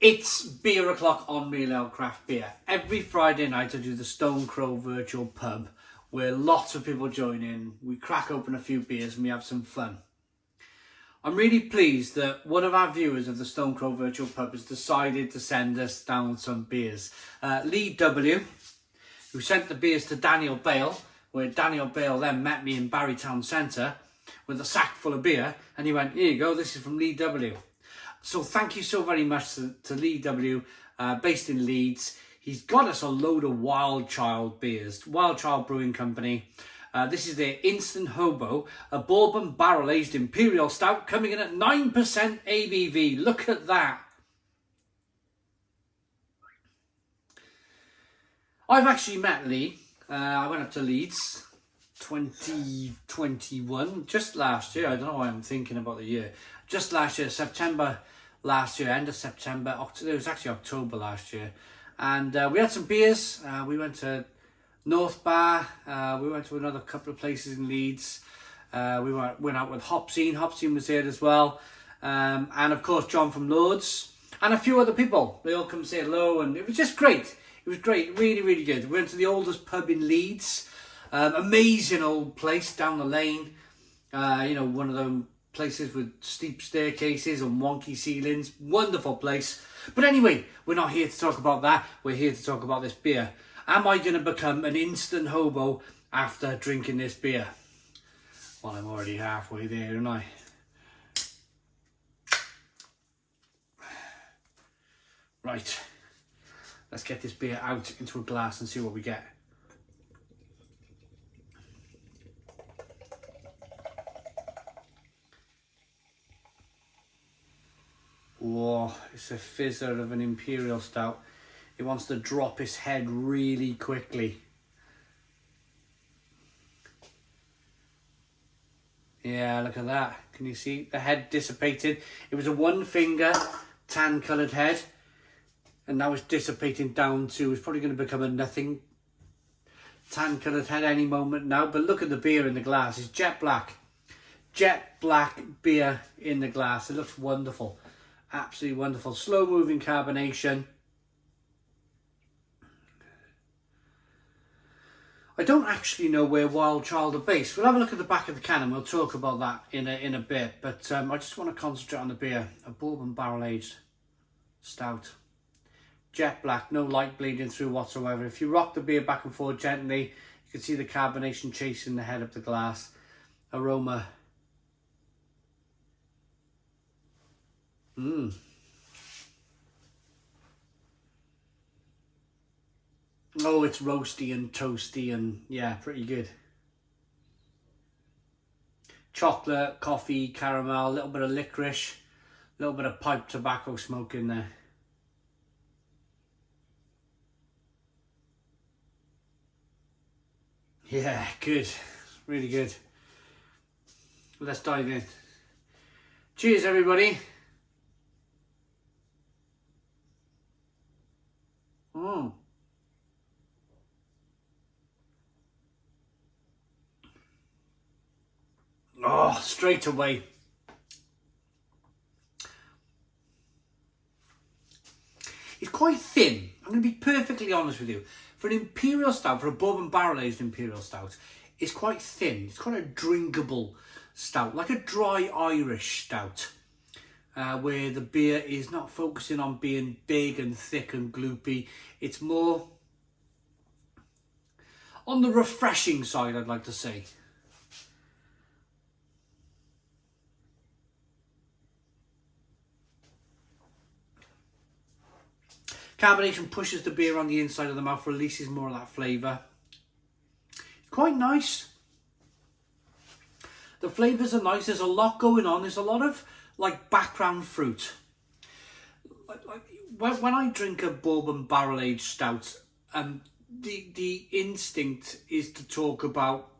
It's beer o'clock on Real Ale Craft Beer. Every Friday night I do the Stone Crow Virtual Pub where lots of people join in. We crack open a few beers and we have some fun. I'm really pleased that one of our viewers of the Stone Crow Virtual Pub has decided to send us down some beers. Lee W, who sent the beers to Daniel Bale, where Daniel Bale then met me in Barry Town Centre with a sack full of beer, and he went, "Here you go, this is from Lee W." So thank you so very much to Lee W, based in Leeds. He's got us a load of Wild Child beers, Wild Child Brewing Company. This is their Instant Hobo, a bourbon barrel-aged Imperial Stout coming in at 9% ABV. Look at that. I've actually met Lee. I went up to Leeds 2021, just last year. I don't know why I'm thinking about the year. Just last year, September last year, end of September. It was actually October last year. And we had some beers. We went to North Bar. We went to another couple of places in Leeds. We went out with Hopsine. Hopsine was there as well. And of course, John from Lords. And a few other people. They all come say hello. And it was just great. It was great. Really, really good. We went to the oldest pub in Leeds. Amazing old place down the lane. One of them places with steep staircases and wonky ceilings. Wonderful place. But anyway, we're not here to talk about that. We're here to talk about this beer. Am I going to become an instant hobo after drinking this beer? Well, I'm already halfway there, aren't I? Right. Let's get this beer out into a glass and see what we get. Whoa, it's a fizzer of an Imperial Stout. It wants to drop its head really quickly. Yeah, look at that. Can you see the head dissipated? It was a one finger tan coloured head. And now it's dissipating down to, it's probably going to become a nothing tan coloured head any moment now. But look at the beer in the glass. It's jet black. Jet black beer in the glass. It looks wonderful. Absolutely wonderful. Slow moving carbonation. I don't actually know where Wild Child are based. We'll have a look at the back of the can and we'll talk about that in a bit. But I just want to concentrate on the beer. A bourbon barrel aged stout. Jet black, no light bleeding through whatsoever. If you rock the beer back and forth gently, you can see the carbonation chasing the head of the glass. Aroma. Oh, it's roasty and toasty and yeah, pretty good. Chocolate, coffee, caramel, a little bit of licorice, a little bit of pipe tobacco smoke in there. Yeah, good. Really good. Let's dive in. Cheers, everybody. Oh, straight away. It's quite thin. I'm going to be perfectly honest with you. For an Imperial Stout, for a bourbon barrel-aged Imperial Stout, it's quite thin. It's quite a drinkable stout, like a dry Irish stout, where the beer is not focusing on being big and thick and gloopy. It's more on the refreshing side, I'd like to say. Carbonation pushes the beer on the inside of the mouth, releases more of that flavour. Quite nice. The flavours are nice. There's a lot going on. There's a lot of like background fruit. When I drink a bourbon barrel-aged stout, the instinct is to talk about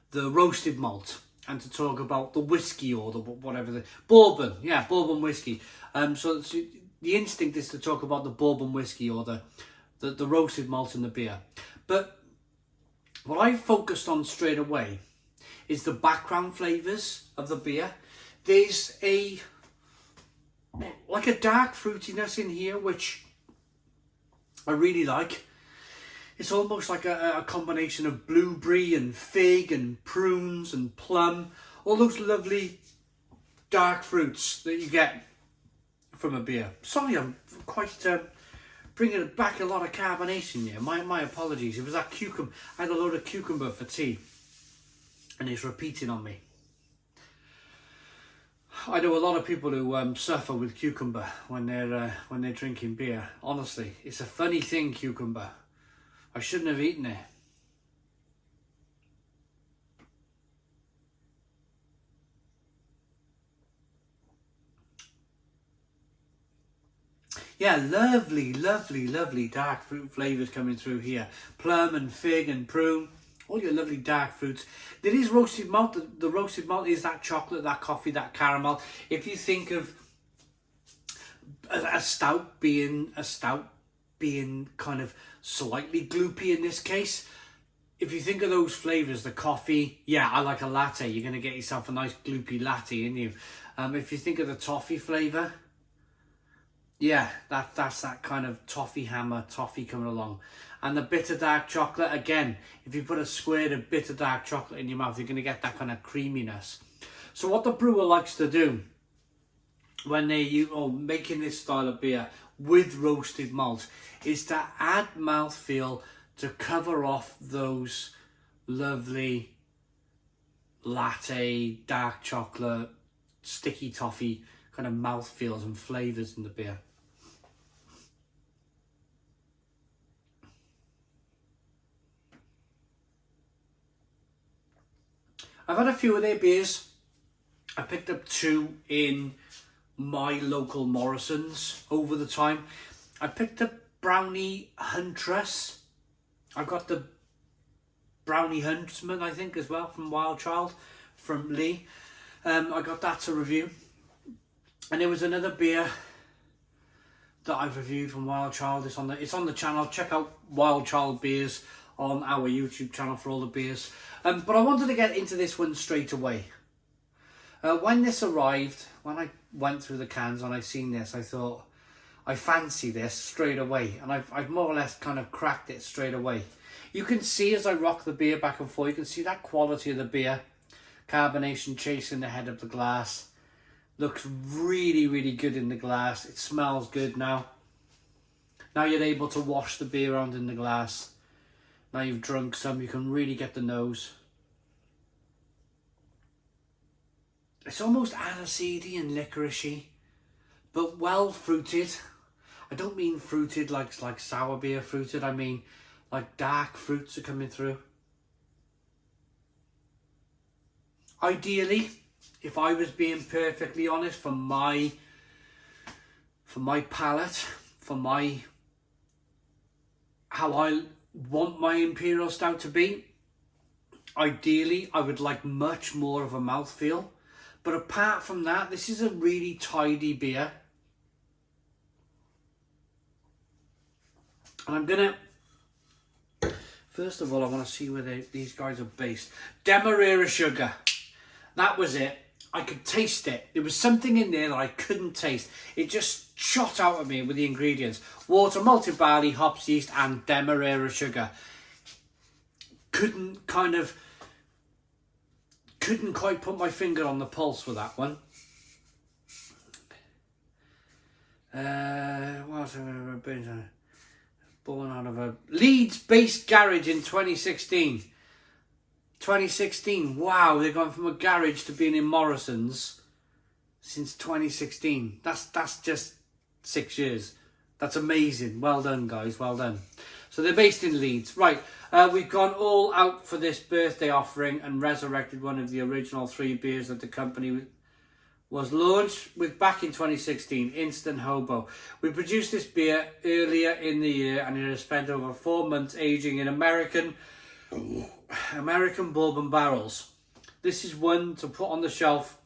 the roasted malt and to talk about the whiskey or the whatever the bourbon. Yeah, bourbon whiskey. So the instinct is to talk about the bourbon whiskey or the roasted malt in the beer. But what I focused on straight away is the background flavours of the beer. There's a like a dark fruitiness in here, which I really like. It's almost like a combination of blueberry and fig and prunes and plum. All those lovely dark fruits that you get from a beer. Sorry, I'm quite bringing back a lot of carbonation here. My apologies. It was that cucumber. I had a load of cucumber for tea, and it's repeating on me. I know a lot of people who suffer with cucumber when they're drinking beer. Honestly, it's a funny thing, cucumber. I shouldn't have eaten it. Yeah, lovely, lovely, lovely dark fruit flavours coming through here. Plum and fig and prune. All your lovely dark fruits. There is roasted malt. The roasted malt is that chocolate, that coffee, that caramel. If you think of a stout being kind of slightly gloopy in this case, if you think of those flavours, the coffee, yeah, I like a latte. You're going to get yourself a nice gloopy latte, in you. If you think of the toffee flavour, yeah, that's that kind of toffee hammer, toffee coming along. And the bitter dark chocolate, again, if you put a square of bitter dark chocolate in your mouth, you're going to get that kind of creaminess. So what the brewer likes to do when they're making this style of beer with roasted malt is to add mouthfeel to cover off those lovely latte, dark chocolate, sticky toffee kind of mouthfeels and flavours in the beer. I've had a few of their beers. I picked up 2 in my local Morrison's over the time. I picked up Brownie Huntress. I got the Brownie Huntsman, I think, as well, from Wild Child, from Lee. I got that to review. And there was another beer that I've reviewed from Wild Child. It's on the channel. Check out Wild Child beers on our YouTube channel for all the beers. But I wanted to get into this one straight away. When this arrived, when I went through the cans and I seen this, I thought, I fancy this straight away. And I've more or less kind of cracked it straight away. You can see as I rock the beer back and forth, you can see that quality of the beer. Carbonation chasing the head of the glass. Looks really, really good in the glass. It smells good now. Now you're able to wash the beer around in the glass. Now you've drunk some, you can really get the nose. It's almost aniseedy and licoricey, but well fruited. I don't mean fruited like sour beer fruited. I mean like dark fruits are coming through. Ideally, if I was being perfectly honest, for my palate, how I want my Imperial Stout to be, ideally I would like much more of a mouthfeel. But apart from that, this is a really tidy beer. And I'm gonna, first of all, I want to see where these guys are based. Demerara sugar. That was it. I could taste it. There was something in there that I couldn't taste. It just shot out at me with the ingredients. Water, malted barley, hops, yeast, and Demerara sugar. Couldn't quite put my finger on the pulse with that one. Born out of a Leeds-based garage in 2016. 2016, wow, they've gone from a garage to being in Morrison's since 2016. That's just 6 years. That's amazing. Well done, guys, well done. So they're based in Leeds. Right, we've gone all out for this birthday offering and resurrected one of the original 3 beers that the company was launched with back in 2016, Instant Hobo. We produced this beer earlier in the year and it has spent over 4 months aging in American bourbon barrels. This is one to put on the shelf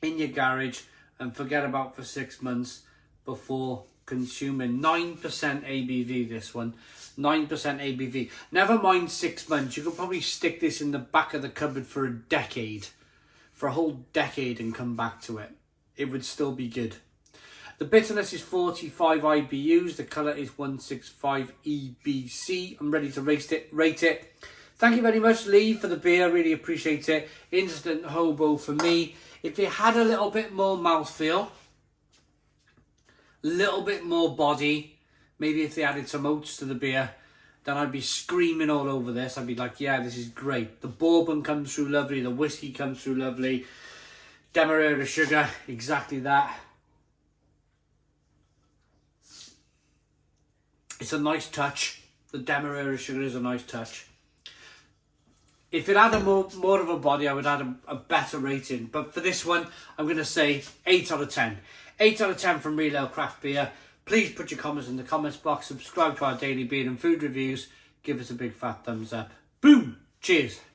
in your garage and forget about for 6 months before consuming. 9% ABV, this one. 9% ABV. Never mind 6 months. You could probably stick this in the back of the cupboard for a decade. For a whole decade and come back to it. It would still be good. The bitterness is 45 IBUs. The colour is 165 EBC. I'm ready to rate it. Thank you very much, Lee, for the beer. Really appreciate it. Instant Hobo for me. If it had a little bit more mouthfeel, a little bit more body, maybe if they added some oats to the beer, then I'd be screaming all over this. I'd be like, yeah, this is great. The bourbon comes through lovely. The whiskey comes through lovely. Demerara sugar, exactly that. It's a nice touch. The Demerara sugar is a nice touch. If it had a more of a body, I would add a better rating. But for this one, I'm going to say 8 out of 10. 8 out of 10 from Real Ale Craft Beer. Please put your comments in the comments box. Subscribe to our daily beer and food reviews. Give us a big fat thumbs up. Boom! Cheers!